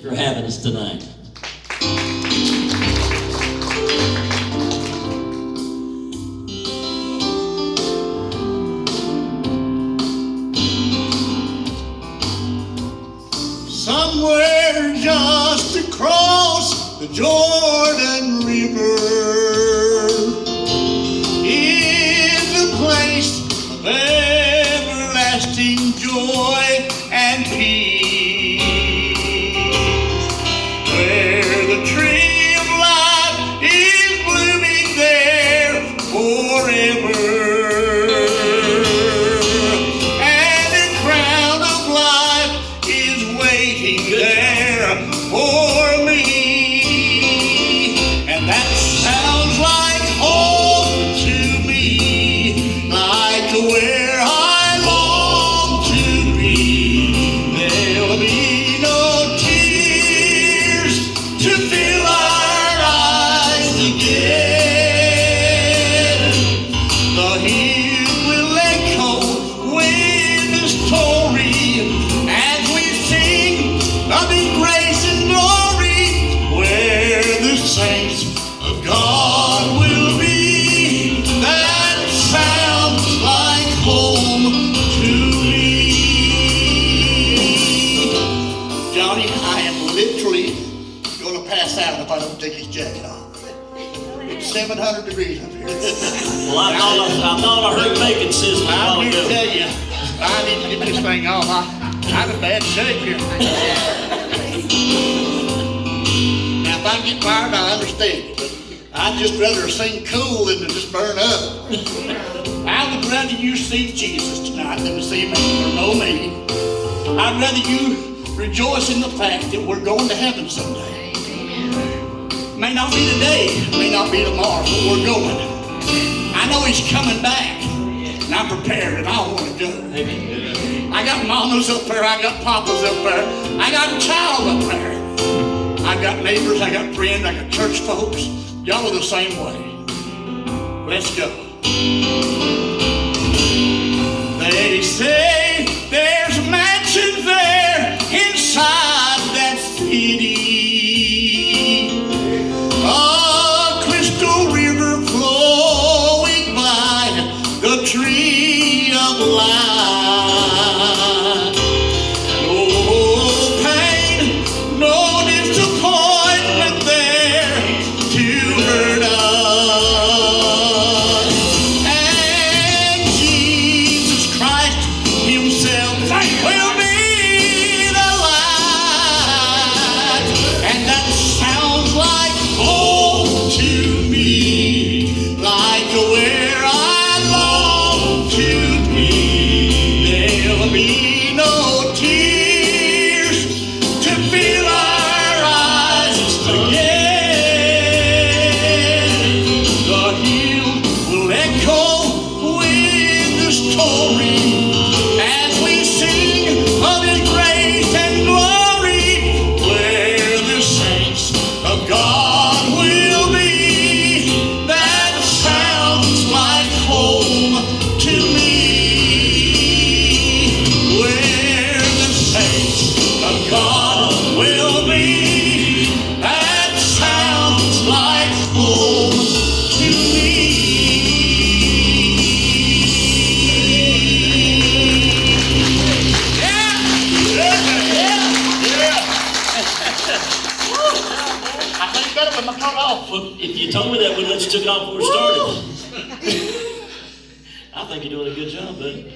for having us tonight. Somewhere just across the Jordan River is a place of everlasting joy and peace, where the tree of life is blooming there forever, and the crown of life is waiting there for me. And that sounds like home to me, like where I long to be. There'll be no tears to fill our eyes again. The hills will echo with the story as we sing of His grace and glory, where the saints of God will be. That sounds like home to me. Johnny, I am literally going to pass out if I don't take his jacket off. It's 700 degrees up here. Well, I thought I heard bacon sizzling a I while need to ago. tell you, I need to get this thing off. I'm in bad shape here. Now, if I get fired, I understand it, but I'd just rather sing cool than to just burn up. I would rather you see Jesus tonight than to see me or know me. I'd rather you rejoice in the fact that we're going to heaven someday. May not be today, may not be tomorrow, but we're going. I know He's coming back, and I'm prepared, and I want to go. I got mamas up there, I got papas up there, I got a child up there. I got neighbors, I got friends, I got church folks. Y'all are the same way. Let's go. They say there's mansions there inside that city. A crystal river flowing by the tree of life. No pain, no disappointment there to hurt us. And Jesus Christ Himself will be the light. And that sounds like home to me, like where I long to be. There'll be no tears to fill our eyes again. The hills will echo with the story as we sing of His grace and glory, where the saints of God will be. That sounds like home to me, where the saints of God will be. That sounds like home to me. Yeah, yeah. I think better with my coat off. Well, if you told me that, we'd let you took it off before we started. I think you're doing a good job, bud.